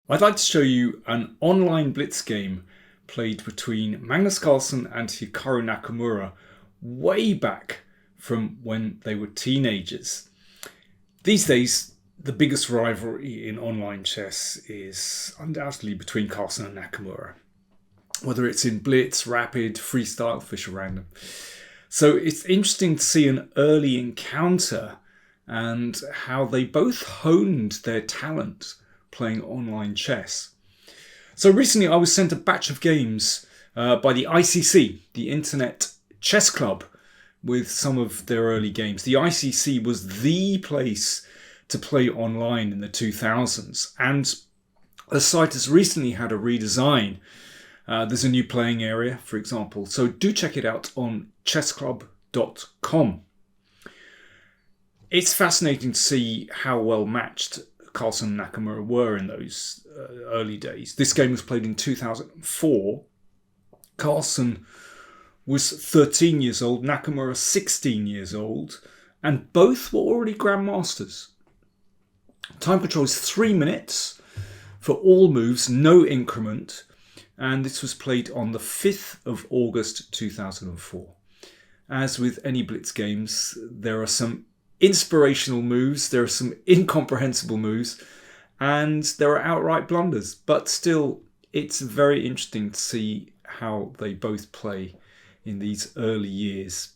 I'd like to show you an online blitz game played between Magnus Carlsen and Hikaru Nakamura way back from when they were teenagers. These days, the biggest rivalry in online chess is undoubtedly between Carlsen and Nakamura, whether it's in blitz, rapid, freestyle, Fischer random. So it's interesting to see an early encounter and how they both honed their talent playing online chess. So recently I was sent a batch of games by the ICC, the Internet Chess Club, with some of their early games. The ICC was the place to play online in the 2000s, and the site has recently had a redesign. There's a new playing area, for example, so do check it out on chessclub.com. It's fascinating to see how well matched Carlsen and Nakamura were in those early days. This game was played in 2004. Carlsen was 13 years old, Nakamura 16 years old, and both were already grandmasters. Time control is 3 minutes for all moves, no increment, and this was played on the 5th of August 2004. As with any blitz games, there are some inspirational moves, there are some incomprehensible moves, and there are outright blunders, but still it's very interesting to see how they both play in these early years.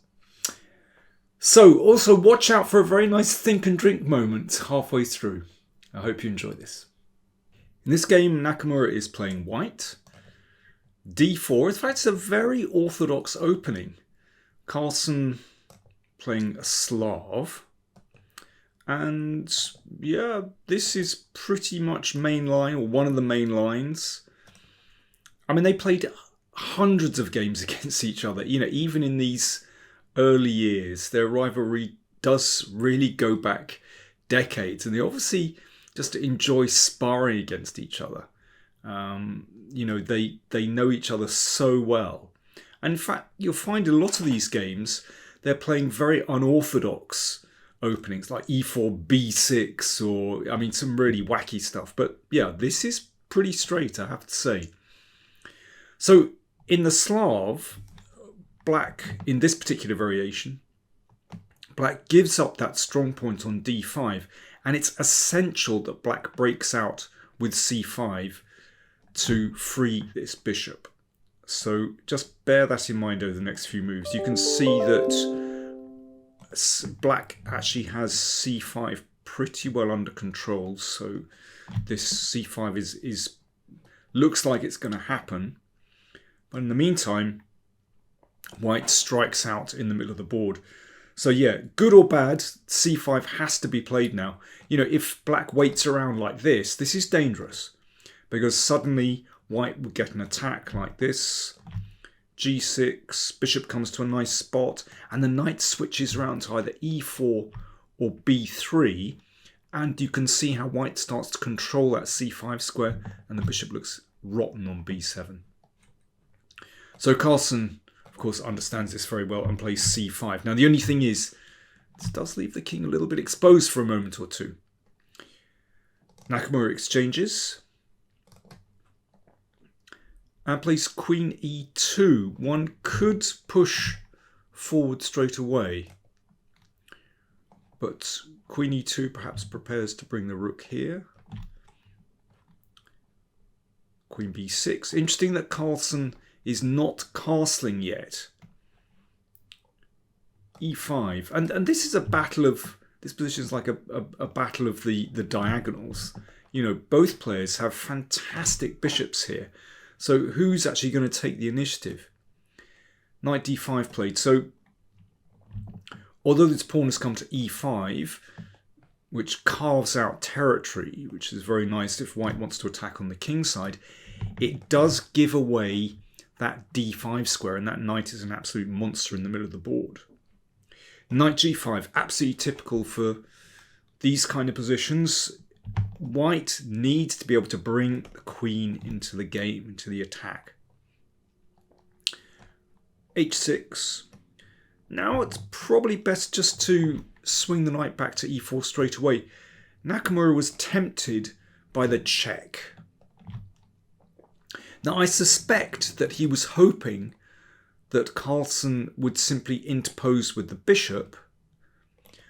So also watch out for a very nice think and drink moment halfway through. I hope you enjoy this. In this game, Nakamura is playing white, d4. In fact, it's a very orthodox opening. Carlsen playing a Slav. And yeah, this is pretty much main line, or one of the main lines. I mean, they played hundreds of games against each other. You know, even in these early years, their rivalry does really go back decades. And they obviously just enjoy sparring against each other. You know, they know each other so well. And in fact, you'll find a lot of these games, they're playing very unorthodox openings like e4, b6, or I mean some really wacky stuff. But yeah, this is pretty straight, I have to say. So in the Slav, black, in this particular variation, black gives up that strong point on d5, and it's essential that black breaks out with c5 to free this bishop. So just bear that in mind over the next few moves. You can see that black actually has c5 pretty well under control, so this c5 is looks like it's going to happen. But in the meantime, white strikes out in the middle of the board. So yeah, good or bad, c5 has to be played now. You know, if black waits around like this is dangerous, because suddenly white would get an attack like this. g6, bishop comes to a nice spot, and the knight switches around to either e4 or b3, and you can see how white starts to control that c5 square, and the bishop looks rotten on b7. So Carlsen, of course, understands this very well and plays c5. Now the only thing is, this does leave the king a little bit exposed for a moment or two. Nakamura exchanges and plays queen e2. One could push forward straight away, but queen e2 perhaps prepares to bring the rook here. Queen b6. Interesting that Carlsen is not castling yet. e5. And this is a battle of, this position is like a battle of the diagonals. You know, both players have fantastic bishops here. So who's actually going to take the initiative? Knight d5 played. So although this pawn has come to e5, which carves out territory, which is very nice if white wants to attack on the king side, it does give away that d5 square, and that knight is an absolute monster in the middle of the board. Knight g5, absolutely typical for these kind of positions. White needs to be able to bring the queen into the game, into the attack. h6. Now it's probably best just to swing the knight back to e4 straight away. Nakamura was tempted by the check. Now, I suspect that he was hoping that Carlsen would simply interpose with the bishop.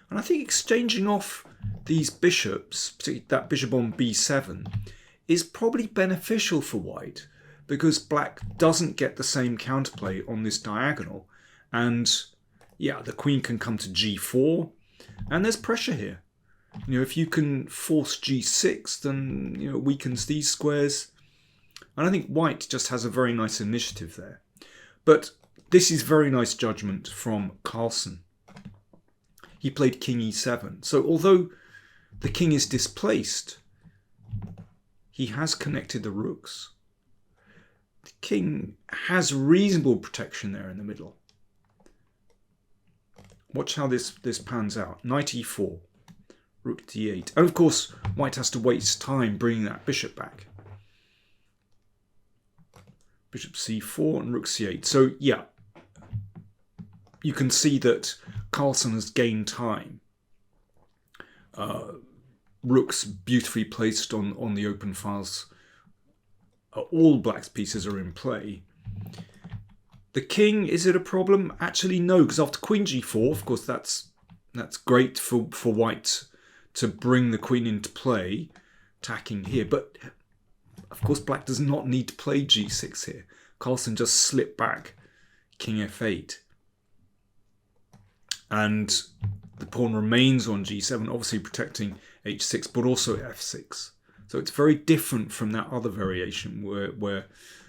And I think exchanging off these bishops, particularly that bishop on b7, is probably beneficial for white, because black doesn't get the same counterplay on this diagonal. And yeah, the queen can come to g4, and there's pressure here. You know, if you can force g6, then, you know, it weakens these squares. And I think white just has a very nice initiative there. But this is very nice judgment from Carlsen. He played king e7. So although the king is displaced, he has connected the rooks. The king has reasonable protection there in the middle. Watch how this pans out. Knight e4, rook d8. And of course, white has to waste time bringing that bishop back. Bishop c4 and rook c8. So yeah, you can see that Carlsen has gained time. Rooks beautifully placed on the open files. All black's pieces are in play. The king, is it a problem? Actually, no, because after queen g4, of course, that's great for white to bring the queen into play, attacking here. But of course, black does not need to play g6 here. Carlsen just slipped back king f8. And the pawn remains on g7, obviously protecting h6, but also f6. So it's very different from that other variation where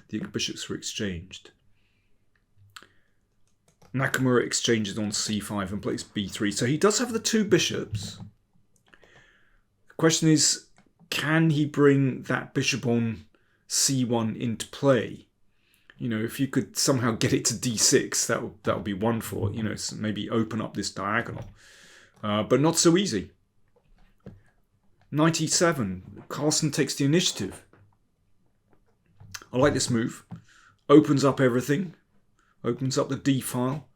the bishops were exchanged. Nakamura exchanges on c5 and plays b3. So he does have the two bishops. The question is, can he bring that bishop on c1 into play? You know, if you could somehow get it to d6, that would be wonderful. You know, maybe open up this diagonal. But not so easy. Knight e7. Carlsen takes the initiative. I like this move. Opens up everything. Opens up the d file.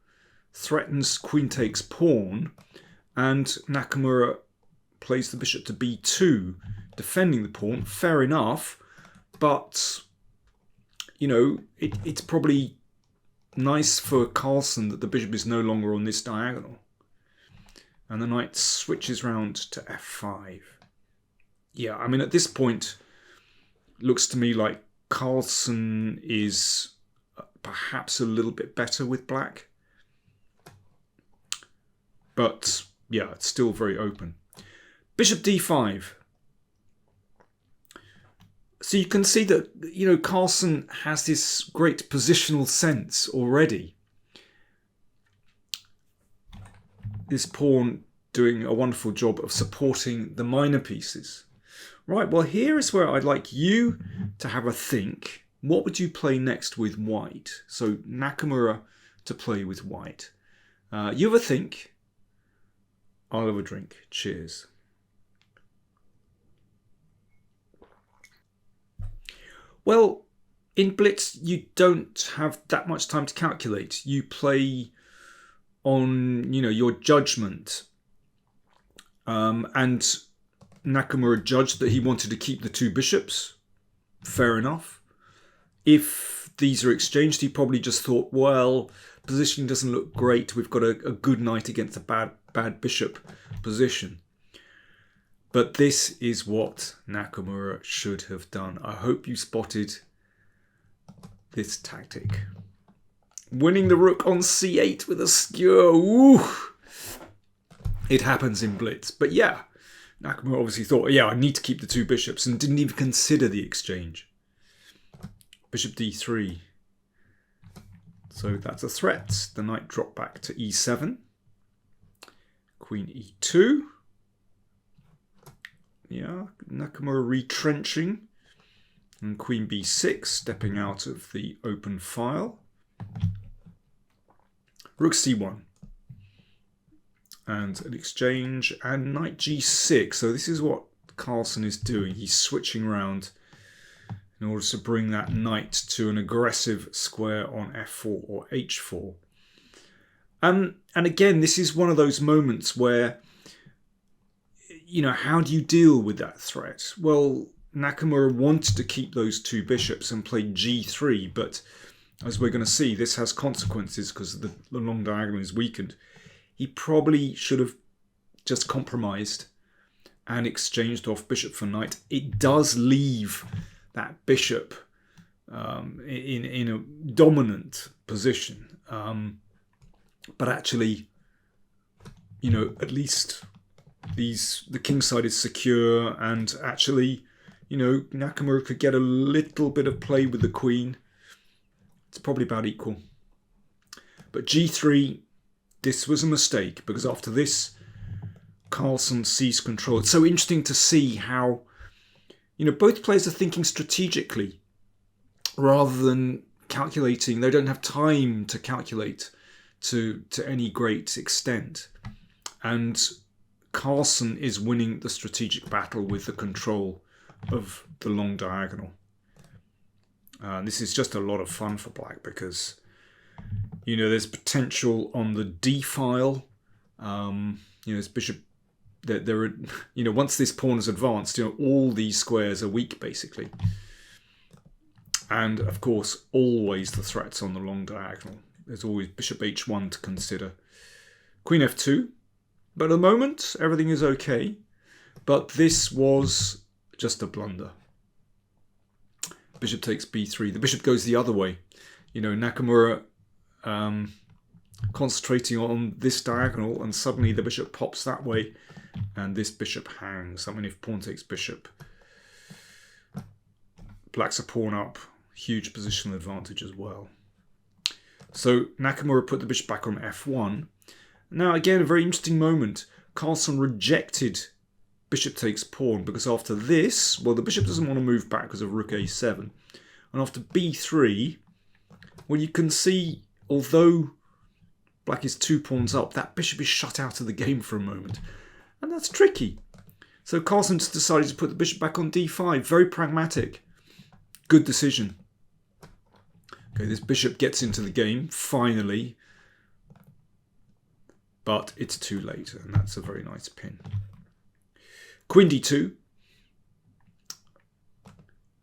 Threatens queen takes pawn. And Nakamura plays the bishop to b2, defending the pawn. Fair enough. But, you know, it's probably nice for Carlsen that the bishop is no longer on this diagonal. And the knight switches round to f5. Yeah, I mean, at this point, looks to me like Carlsen is perhaps a little bit better with black. But, yeah, it's still very open. Bishop d5. So you can see that, you know, Carlsen has this great positional sense already. This pawn doing a wonderful job of supporting the minor pieces. Right, well, here is where I'd like you to have a think. What would you play next with white? So Nakamura to play with white. You have a think. I'll have a drink. Cheers. Well, in Blitz, you don't have that much time to calculate. You play on, you know, your judgment. And Nakamura judged that he wanted to keep the two bishops. Fair enough. If these are exchanged, he probably just thought, well, position doesn't look great. We've got a good knight against a bad bishop position. But this is what Nakamura should have done. I hope you spotted this tactic. Winning the rook on c8 with a skewer. Ooh. It happens in Blitz. But yeah, Nakamura obviously thought, yeah, I need to keep the two bishops, and didn't even consider the exchange. Bishop d3. So that's a threat. The knight dropped back to e7. Queen e2. Yeah, Nakamura retrenching. And queen b6, stepping out of the open file. Rook c1. And an exchange, and knight g6. So this is what Carlsen is doing. He's switching around in order to bring that knight to an aggressive square on f4 or h4. And again, this is one of those moments where, you know, how do you deal with that threat? Well, Nakamura wanted to keep those two bishops and played g3, but as we're going to see, this has consequences because the long diagonal is weakened. He probably should have just compromised and exchanged off bishop for knight. It does leave that bishop in a dominant position, but actually, you know, at least the king side is secure, and actually, you know, Nakamura could get a little bit of play with the queen. It's probably about equal. But g3, this was a mistake, because after this, Carlsen seized control. It's so interesting to see how, you know, both players are thinking strategically rather than calculating. They don't have time to calculate to any great extent. And Carlsen is winning the strategic battle with the control of the long diagonal. This is just a lot of fun for black because, you know, there's potential on the d file. You know, this bishop, there are, you know, once this pawn is advanced, you know, all these squares are weak basically. And of course, always the threats on the long diagonal. There's always bishop h1 to consider. Queen f2. But at the moment, everything is okay. But this was just a blunder. Bishop takes b3. The bishop goes the other way. You know, Nakamura concentrating on this diagonal, and suddenly the bishop pops that way, and this bishop hangs. I mean, if pawn takes bishop, black's a pawn up. Huge positional advantage as well. So Nakamura put the bishop back on f1. Now, again, a very interesting moment. Carlsen rejected bishop takes pawn because after this, well, the bishop doesn't want to move back because of rook a7. And after b3, well, you can see, although black is 2 pawns up, that bishop is shut out of the game for a moment. And that's tricky. So Carlsen just decided to put the bishop back on d5. Very pragmatic. Good decision. Okay, this bishop gets into the game, finally. But it's too late, and that's a very nice pin. Queen d2.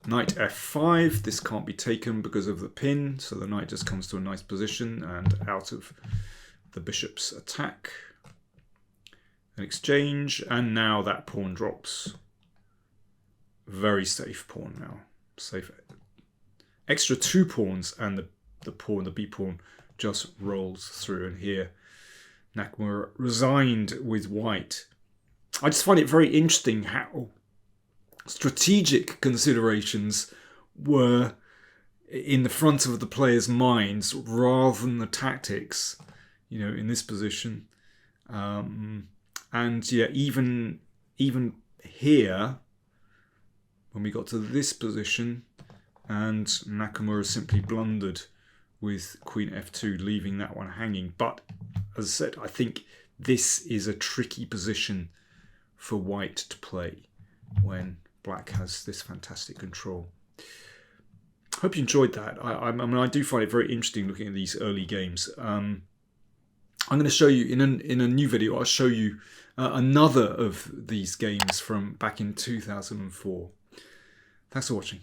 Knight f5. This can't be taken because of the pin, so the knight just comes to a nice position and out of the bishop's attack. An exchange, and now that pawn drops. Very safe pawn now. Safe. Extra 2 pawns, and the pawn, the b pawn, just rolls through, and here Nakamura resigned with white. I just find it very interesting how strategic considerations were in the front of the players' minds rather than the tactics, you know, in this position. And yeah, even here, when we got to this position, and Nakamura simply blundered with queen f2, leaving that one hanging. But as I said, I think this is a tricky position for white to play when black has this fantastic control. Hope you enjoyed that. I mean, I do find it very interesting looking at these early games. I'm going to show you in a new video. I'll show you another of these games from back in 2004. Thanks for watching.